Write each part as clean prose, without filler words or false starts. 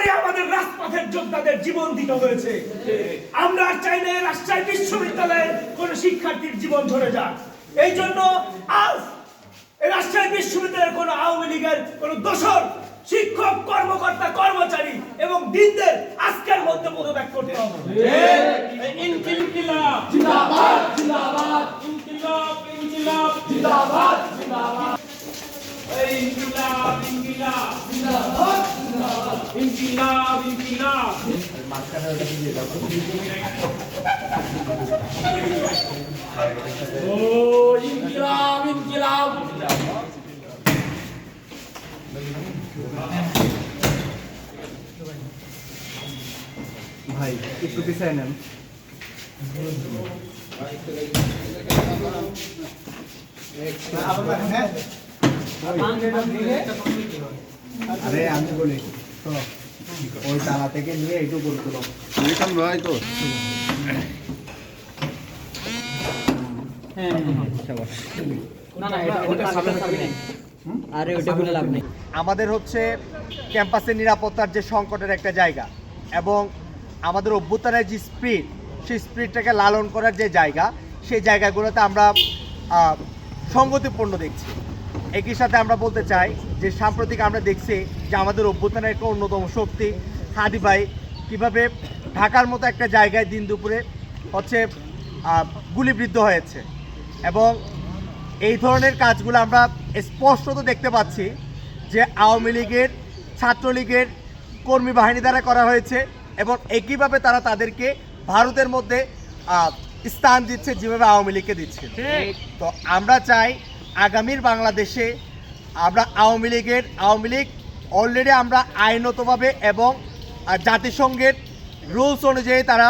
তাই আমাদের রাজপথের যোদ্ধাদের জীবন দিতে হয়েছে। আমরা চাই না রাজশাহী বিশ্ববিদ্যালয়ের কোন শিক্ষার্থীর জীবন ঝরে যাক। এই জন্য আজ রাজশাহী বিশ্ববিদ্যালয়ের কোন আওয়ামী লীগের কোন দোসর শিক্ষক, কর্মকর্তা, কর্মচারী এবং দিনদের আজকের মধ্যে পদত্যাগ করতে হবে। ইনকিলাব জিন্দাবাদ, জিন্দাবাদ, ইনকিলাব, ইনকিলাব জিন্দাবাদ, জিন্দাবাদ, ইনকিলাব, ইনকিলাব জিন্দাবাদ, জিন্দাবাদ, ইনকিলাব, ইনকিলাব। ও ইনকিলাব, ইনকিলাব ভাই একটু পিছায় নেন। আরে আমি বলি তো ওই তালা থেকে নিয়ে এইটু করে তোলো ভাই তো। আমাদের হচ্ছে ক্যাম্পাসের নিরাপত্তার যে সংকটের একটা জায়গা এবং আমাদের অভ্যুত্থানের যে স্পিড, সেই স্পিডটাকে লালন করার যে জায়গা, সেই জায়গাগুলোতে আমরা সঙ্গতিপূর্ণ দেখছি। একই সাথে আমরা বলতে চাই যে সাম্প্রতিক আমরা দেখছি যে আমাদের অভ্যুত্থানের একটা অন্যতম শক্তি হাদি ভাই কীভাবে ঢাকার মতো একটা জায়গায় দিন দুপুরে হচ্ছে গুলিবিদ্ধ হয়েছে এবং এই ধরনের কাজগুলো আমরা স্পষ্টত দেখতে পাচ্ছি যে আওয়ামী লীগের, ছাত্রলীগের কর্মী বাহিনী দ্বারা করা হয়েছে এবং একইভাবে তারা তাদেরকে ভারতের মধ্যে স্থান দিচ্ছে যেভাবে আওয়ামী লীগকে দিচ্ছে। তো আমরা চাই আগামীর বাংলাদেশে আমরা আওয়ামী লীগ অলরেডি আমরা আইনতভাবে এবং জাতিসংঘের রুলস অনুযায়ী তারা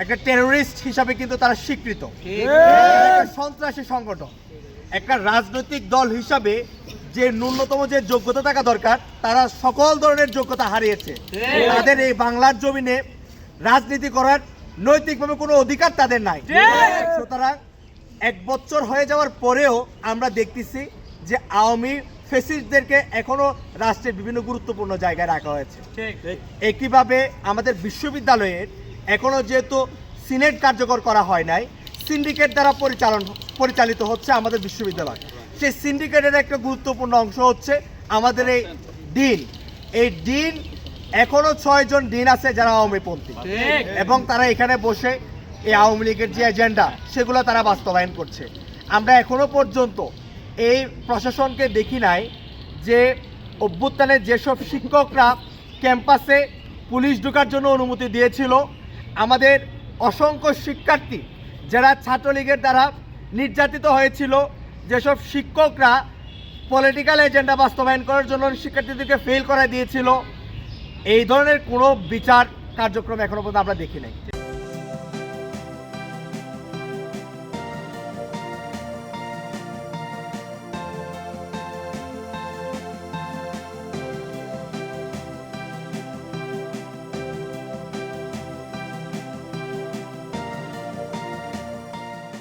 একটা টেরোরিস্ট হিসাবে কিন্তু তারা স্বীকৃত, সন্ত্রাসী সংগঠন। একটা রাজনৈতিক দল হিসাবে যে ন্যূনতম যে যোগ্যতা থাকা দরকার তারা সকল ধরনের যোগ্যতা হারিয়েছে। তাদের এই বাংলার জমিনে রাজনীতি করার নৈতিকভাবে কোনো অধিকার তাদের নাই। সুতরাং 1 বছর হয়ে যাওয়ার পরেও আমরা দেখতেছি যে আওয়ামী ফ্যাসিস্টদেরকে এখনো রাষ্ট্রের বিভিন্ন গুরুত্বপূর্ণ জায়গায় রাখা হয়েছে। একইভাবে আমাদের বিশ্ববিদ্যালয়ের এখনো যেহেতু সিনেট কার্যকর করা হয় নাই, সিন্ডিকেট দ্বারা পরিচালিত হচ্ছে আমাদের বিশ্ববিদ্যালয়। সেই সিন্ডিকেটের একটা গুরুত্বপূর্ণ অংশ হচ্ছে আমাদের এই ডিন। এই ডিন এখনো 6 জন ডিন আছে যারা আওয়ামীপন্থী এবং তারা এখানে বসে এই আওয়ামী লীগের যে এজেন্ডা সেগুলো তারা বাস্তবায়ন করছে। আমরা এখনো পর্যন্ত এই প্রশাসনকে দেখি নাই যে অভ্যুত্থানের যেসব শিক্ষকরা ক্যাম্পাসে পুলিশ ঢোকার জন্য অনুমতি দিয়েছিল, আমাদের অসংখ্য শিক্ষার্থী যারা ছাত্রলীগের দ্বারা নির্যাতিত হয়েছিল, যেসব শিক্ষকরা পলিটিক্যাল এজেন্ডা বাস্তবায়ন করার জন্য শিক্ষার্থীদেরকে ফেল করা দিয়েছিল, এই ধরনের কোনো বিচার কার্যক্রম এখনো পর্যন্ত আমরা দেখি নাই।